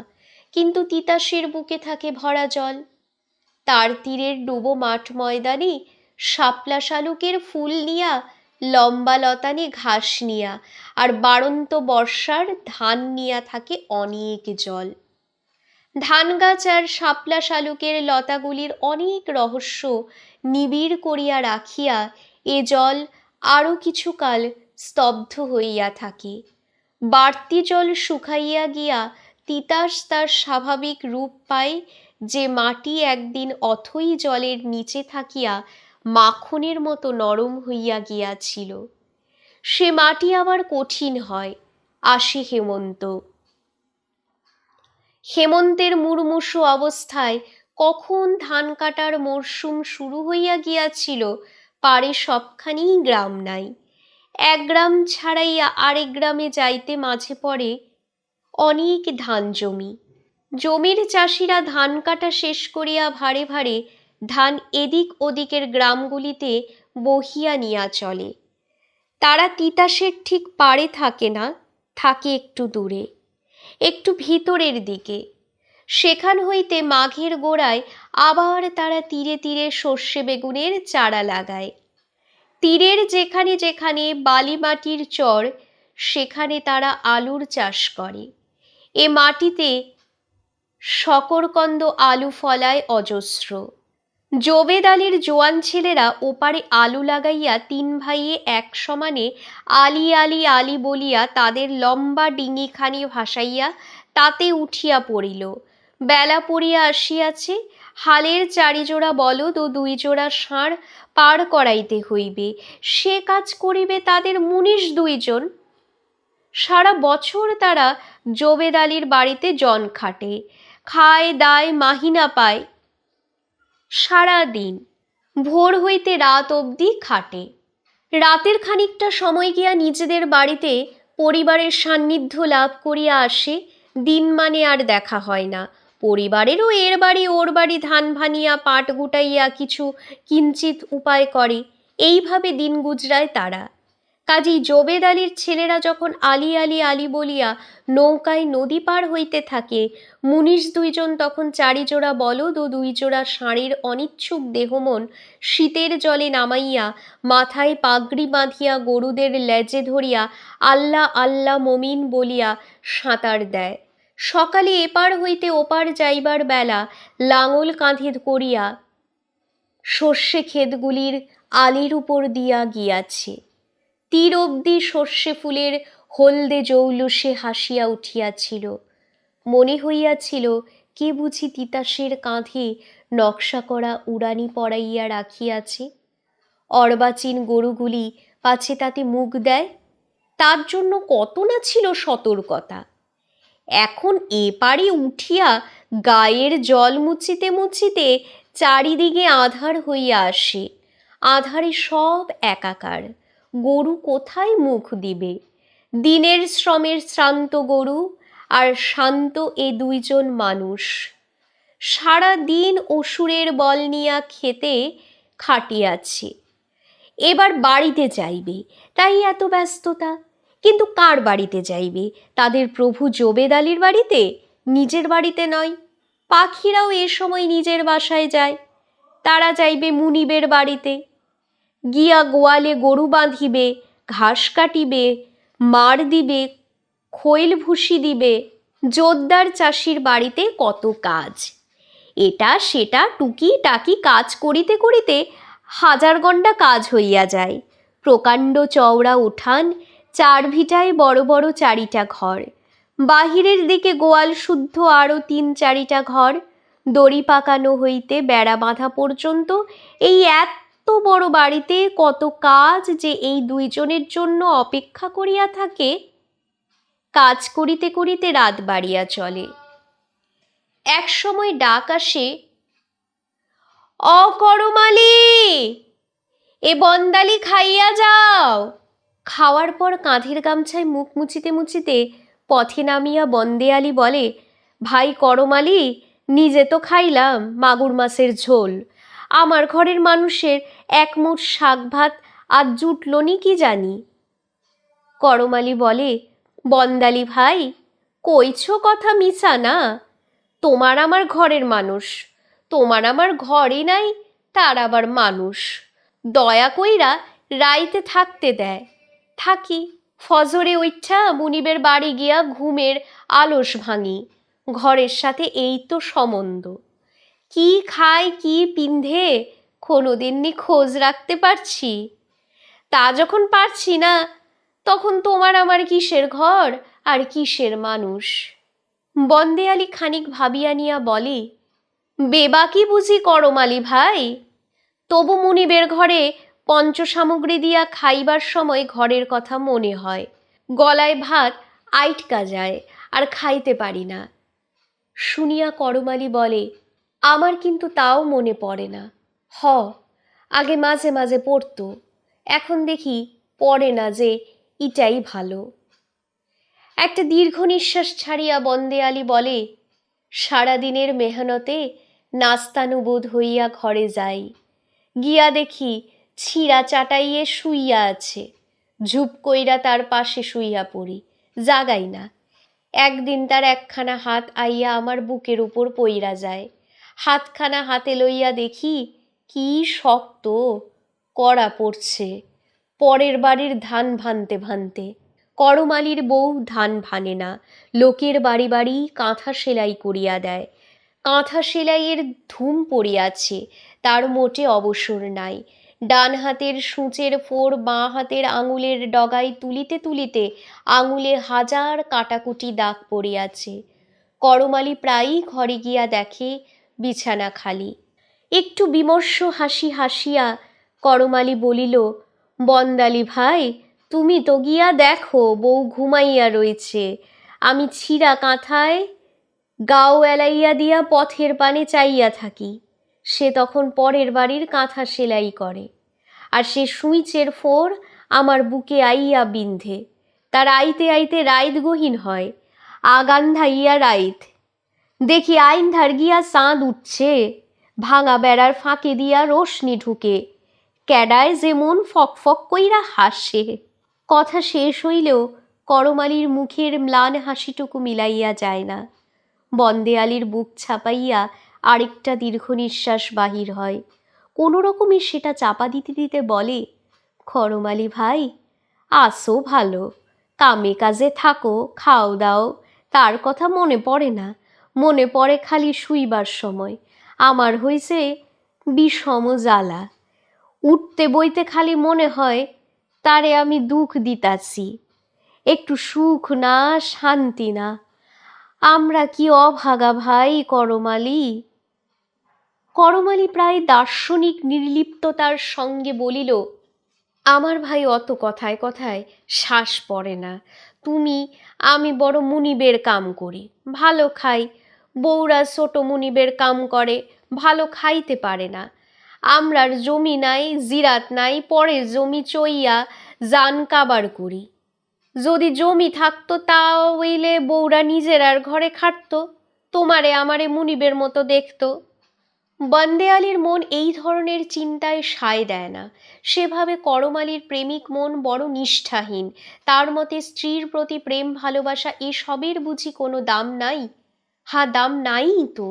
কিন্তু তিতাসের বুকে থাকে ভরা জল। তার তীরের ডুবো মাঠ ময়দানে শাপলা শালুকের ফুল নিয়া, লম্বা লতানে ঘাস নিয়া, আর বাড়ন্ত বর্ষার ধান নিয়া থাকে অনেক জল। ধান গাছ আর শাপলা শালুকের লতাগুলির অনেক রহস্য নিবিড় করিয়া রাখিয়া এ জল আরও কিছুকাল স্তব্ধ হইয়া থাকে। বাড়তি জল শুকাইয়া গিয়া তিতাস তার স্বাভাবিক রূপ পায়, যে মাটি একদিন অথই জলের নিচে থাকিয়া মাখনের মতো নরম হইয়া গিয়াছিল, সে মাটি আবার কঠিন হয়। আসে হেমন্ত। হেমন্তের মুড়মুড়ো অবস্থায় কখন ধান কাটার মরশুম শুরু হইয়া গিয়াছিল, পারে সবখানেই গ্রাম নাই। এক গ্রাম ছাড়াইয়া আরেক গ্রামে যাইতে মাঝে পড়ে অনেক ধান জমি। জমির চাষিরা ধান কাটা শেষ করিয়া ভারে ভারে ধান এদিক ওদিকের গ্রামগুলিতে বহিয়া নিয়া চলে। তারা তিতাসের ঠিক পাড়ে থাকে না, থাকে একটু দূরে, একটু ভিতরের দিকে। সেখান হইতে মাঘের গোড়ায় আবার তারা তীরে তীরে সর্ষে বেগুনের চারা লাগায়। তীরের যেখানে যেখানে বালি মাটির চর, সেখানে তারা আলুর চাষ করে। এ মাটিতে शकरकंद आलू फलाय अजस्र। जोबेद आलीर जोआन छेलेरा ओपारे आलू लागाइया तीन भाइये एक समाने आली आली आली बलिया तादेर लम्बा डिंगिखानी भासाइया ताते उठिया पड़िल। बेला पड़िया आसियाछे, हालेर चारिजोड़ा बलद ओ दुई जोड़ा षाँड़ पार कराइते हइबे। से काज करिबे तादेर मुनिश दुइजन। सारा बछर तारा जोबेद आलीर बाड़ीते जन खाटे, खाय दाय माहिना पाय। सारा दिन भोर हইতে रात अब्दि खाटे। रातेर खानिकटा समय गिया निजेदेर बाड़ीते परिवारेर सान्निध्य लाभ करिया आसे। दिन माने आर देखा हय ना। परिवारेरও एर बाड़ी ओर बाड़ी धान भानिया पाट गुटाइया किछु किंचित उपाय करे। এইভাবে দিন গুজরায় তারা। কাজেই जोबेद आलीर ছেলেরা যখন আলি আলি আলি বলিয়া নৌকায় নদী পার হইতে থাকে, মুনিশ দুইজন তখন চারিজোড়া বলদ ও দুই জোড়া ষাঁড়ের অনিচ্ছুক দেহমন শীতের জলে নামাইয়া মাথায় পাগড়ি বাঁধিয়া গরুদের লেজে ধরিয়া আল্লাহ আল্লাহ মমিন বলিয়া সাঁতার দেয়। সকালে এপার হইতে ওপার যাইবার বেলা লাঙল কাঁধে করিয়া সর্ষে ক্ষেতগুলির আলির উপর দিয়া গিয়াছে। তীর অবধি সর্ষে ফুলের হলদে জৌলুসে হাসিয়া উঠিয়াছিল। মনে হইয়াছিল কে বুঝি তিতাসের কাঁধে নকশা করা উড়ানি পরাইয়া রাখিয়াছে। অর্বাচীন গরুগুলি পাছে তাতে মুখ দেয়, তার জন্য কত না ছিল সতর্কতা। এখন এপারে উঠিয়া গায়ের জল মুছিতে মুছিতে চারিদিকে আঁধার হইয়া আসে। আঁধারে সব একাকার। গরু কোথায় মুখ দিবে? দিনের শ্রমের শ্রান্ত গরু আর শান্ত এ দুইজন মানুষ সারা দিন অসুরের বল নিয়া খেতে খাটিয়াছে। এবার বাড়িতে যাইবে, তাই এত ব্যস্ততা। কিন্তু কার বাড়িতে যাইবে? তাদের প্রভু जोबेद आलीर বাড়িতে, নিজের বাড়িতে নয়। পাখিরাও এ সময় নিজের বাসায় যায়। তারা যাইবে মুনিবের বাড়িতে, গিয়া গোয়ালে গরু বাঁধিবে, ঘাস কাটিবে, মার দিবে, খৈল ভুসি দিবে। জোরদার চাষির বাড়িতে কত কাজ, এটা সেটা টুকি টাকি কাজ করিতে করিতে হাজার গন্ডা কাজ হইয়া যায়। প্রকাণ্ড চওড়া উঠান, চার ভিটায় বড় বড় চারিটা ঘর, বাহিরের দিকে গোয়াল শুদ্ধ আরও তিন চারিটা ঘর। দড়ি পাকানো হইতে বেড়া বাঁধা পর্যন্ত এই এত বড় বাড়িতে কত কাজ যে এই দুইজনের জন্য অপেক্ষা করিয়া থাকে। কাজ করিতে করিতে রাত বাড়িয়া চলে। এক সময় ডাক আসে, অকরমালি, এ বন্দালি খাইয়া যাও। খাওয়ার পর কাঁধের গামছায় মুখ মুছিতে মুছিতে পথে নামিয়া বন্দেয়ালি বলে, ভাই করমালি, নিজে তো খাইলাম মাগুর মাছের ঝোল, আমার ঘরের মানুষের এক মুঠ শাক ভাত আজ জুটল নি কি জানি। করমালি বলে, বন্দালি ভাই, কইছ কথা মিছা না। তোমার আমার ঘরের মানুষ, তোমার আমার ঘরই নাই, তার আবার মানুষ। দয়া কইরা রাইতে থাকতে দেয়। থাকি, ফজরে ওইঠা মুনিবের বাড়ি গিয়া ঘুমের আলস ভাঙি। ঘরের সাথে এই তো সম্বন্ধ। কি খায় কি পিন্ধে কোনোদিন নি খোঁজ রাখতে পারছি? তা যখন পারছি না, তখন তোমার আমার কিসের ঘর আর কিসের মানুষ? বন্দেয়ালি খানিক ভাবিয়া নিয়া বলে, বেবাকি বুঝি করমালি ভাই? তবু মুনিবের ঘরে পঞ্চসামগ্রী দিয়া খাইবার সময় ঘরের কথা মনে হয়। গলায় ভাত আইটকা যায়, আর খাইতে পারি না। শুনিয়া করমালি বলে, আমার কিন্তু তাও মনে পড়ে না। আগে মাঝে মাঝে পড়তো, এখন দেখি পড়ে না, যে ইটাই ভালো। একটা দীর্ঘ নিঃশ্বাস ছাড়িয়া বন্দেয়ালি বলে, সারাদিনের মেহনতে নাস্তানুবোধ হইয়া ঘরে যাই, গিয়া দেখি ছিঁড়া চাটাইয়ে শুইয়া আছে। ঝুপ কইরা তার পাশে শুইয়া পড়ি, জাগাই না। একদিন তার একখানা হাত আইয়া আমার বুকের উপর পইরা যায়। হাতখানা হাতে লইয়া দেখি কি শক্ত, কড়া পড়ছে। পরের বাড়ির ধান ভানতে ভানতে। করমালির বউ ধান ভানে না, লোকের বাড়ি বাড়ি কাঁথা সেলাই করিয়া দেয়। কাঁথা সেলাইয়ের ধুম পড়িয়াছে, তার মোটে অবসর নাই। ডান হাতের সূচের ফোর বাঁ হাতের আঙুলের ডগায় তুলিতে তুলিতে আঙুলে হাজার কাটাকুটি দাগ পড়িয়াছে। করমালি প্রায়ই ঘরে গিয়া দেখে বিছানা খালি। একটু বিমর্ষ হাসি হাসিয়া করমালি বলিল, বন্দালি ভাই, তুমি তো গিয়া দেখো বউ ঘুমাইয়া রয়েছে। আমি ছিঁড়া কাঁথায় গাও এলাইয়া দিয়া পথের পানে চাইয়া থাকি। সে তখন পরের বাড়ির কাঁথা সেলাই করে, আর সে সুইচের ফোর আমার বুকে আইয়া বিন্ধে। তার আইতে আইতে রাইত গহীন হয়। আগান্ধাইয়া রাইত দেখি আইন্ধার গিয়া চাঁদ উঠছে, ভাঙা বেড়ার ফাঁকে দিয়া রোশনি ঢুকে, ক্যাডায় যেমন ফক ফক কইরা হাসে। কথা শেষ হইলেও করমালির মুখের ম্লান হাসিটুকু মিলাইয়া যায় না। বন্দেয়ালির বুক ছাপাইয়া আরেকটা দীর্ঘ নিঃশ্বাস বাহির হয়। কোনো রকমে সেটা চাপা দিতে দিতে বলে, করমালি ভাই, আসো ভালো, কামে কাজে থাকো, খাও দাও, তার কথা মনে পড়ে না। মনে পড়ে খালি শুইবার সময়। আমার হইছে বিষম জ্বালা। উঠতে বইতে খালি মনে হয় তারে আমি দুঃখ দিতাছি। একটু সুখ না, শান্তি না। আমরা কি অভাগা ভাই করমালি। করমালি প্রায় দার্শনিক নির্লিপ্ততার সঙ্গে বলিল, আমার ভাই অত কথায় কথায় শ্বাস পড়ে না। তুমি আমি বড় মুনিবের কাম করি, ভালো খাই। বউরা ছোট মুনিবের কাম করে, ভালো খাইতে পারে না। আমরার জমি নাই, জিরাত নাই, পরে জমি চইয়া জান কাবার করি। যদি জমি থাকতো তাও হইলে বউরা নিজেরার ঘরে খাটতো, তোমারে আমারে মুনিবের মতো দেখতো। বন্দেয়ালির মন এই ধরনের চিন্তায় সায় দেয় না। সেভাবে করমালির প্রেমিক মন বড় নিষ্ঠাহীন। তার মতে স্ত্রীর প্রতি প্রেম ভালোবাসা এসবের বুঝি কোনো দাম নাই? দাম নাই তো।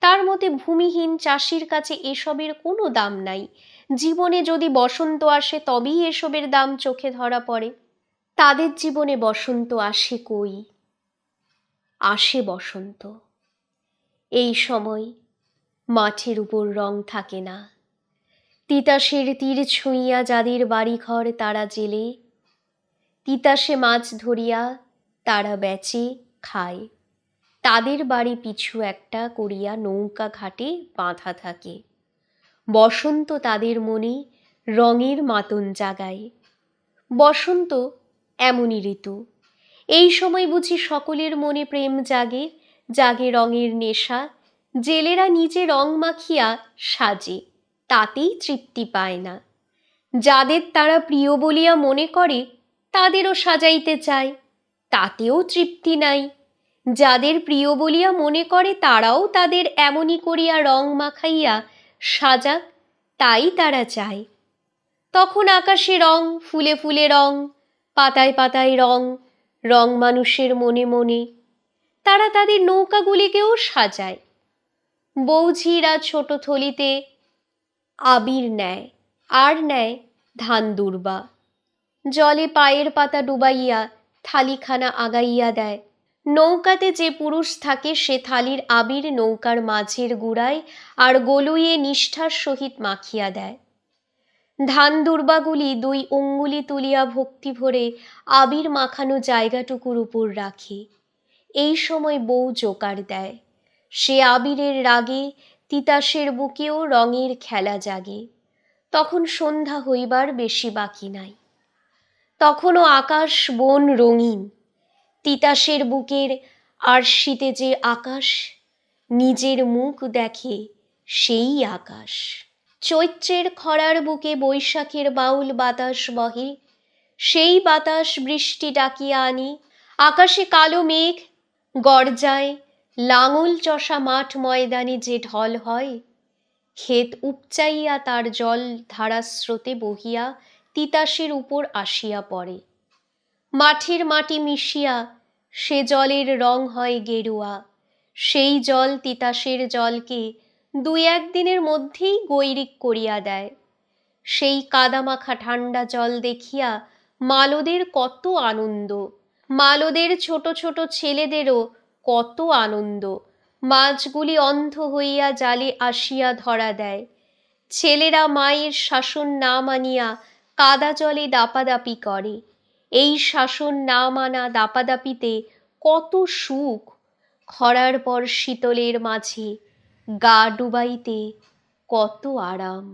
তার মতে ভূমিহীন চাষির কাছে এসবের কোনো দাম নাই। জীবনে যদি বসন্ত আসে তবেই এসবের দাম চোখে ধরা পড়ে। তাদের জীবনে বসন্ত আসে কই? আসে বসন্ত এই সময় মাঠের উপর রং থাকে না। তিতাসের তীর ছুঁইয়া যাদের বাড়িঘর তারা জেলে, তিতাসে মাছ ধরিয়া তারা বেচে খায়। তাদের বাড়ি পিছু একটা করিয়া নৌকা ঘাটে বাঁধা থাকে। বসন্ত তাদের মনে রঙের মাতন জাগায়। বসন্ত এমনই ঋতু। এই সময় বুঝি সকলের মনে প্রেম জাগে, জাগে রঙের নেশা। জেলেরা নিজে রং মাখিয়া সাজে, তাতেই তৃপ্তি পায় না। যাদের তারা প্রিয় বলিয়া মনে করে তাদেরও সাজাইতে চায়, তাতেও তৃপ্তি নাই। যাদের প্রিয় বলিয়া মনে করে তারাও তাদের এমনই করিয়া রং মাখাইয়া সাজাক তাই তারা চায়। তখন আকাশে রং, ফুলে ফুলে রং, পাতায় পাতায় রং, রং মানুষের মনে মনে। তারা তাদের নৌকাগুলিকেও সাজায়। বৌঝিরা ছোট থলিতে আবির নেয়, আর নেয় ধান দুর্বা। জলে পায়ের পাতা ডুবাইয়া থালিখানা আগাইয়া দেয়। নৌকাতে যে পুরুষ থাকে সে থালির আবির নৌকার মাঝের গুড়ায় আর গলুইয়ে নিষ্ঠার সহিত মাখিয়া দেয়। ধান দুর্বাগুলি 2 অঙ্গুলি তুলিয়া ভক্তি ভরে আবির মাখানো জায়গাটুকুর উপর রাখে। এই সময় বউ জোকার দেয়। সে আবিরের রাগে তিতাসের বুকেও রঙের খেলা জাগে। তখন সন্ধ্যা হইবার বেশি বাকি নাই। তখনও আকাশ বন রঙিন। তিতাসের বুকের আরশিতে যে আকাশ নিজের মুখ দেখে সেই আকাশ। চৈত্রের খরার বুকে বৈশাখের বাউল বাতাস বহে, সেই বাতাস বৃষ্টি ডাকিয়া আনে। আকাশে কালো মেঘ গর্জায়, লাঙল চষা মাঠ ময়দানে যে ঢল হয়, ক্ষেত উপচাইয়া তার জল ধারাস্রোতে বহিয়া তিতাসের উপর আসিয়া পড়ে। মাঠের মাটি মিশিয়া সে জলের রং হয় গেরুয়া। সেই জল তিতাসের জলকে 2-1 দিনের মধ্যেই গৈরিক করিয়া দেয়। সেই কাদামাখা ঠান্ডা জল দেখিয়া মালদের কত আনন্দ, মালদের ছোট ছোট ছেলেদেরও কত আনন্দ। মাছগুলি অন্ধ হইয়া জালে আসিয়া ধরা দেয়। ছেলেরা মায়ের শাসন না মানিয়া কাদা জলে দাপাদাপি করে। এই শাসন না মানা দাপাদাপিতে কত সুখ! খরার পর শীতলের মাঝে গা ডুবাইতে কত আরাম!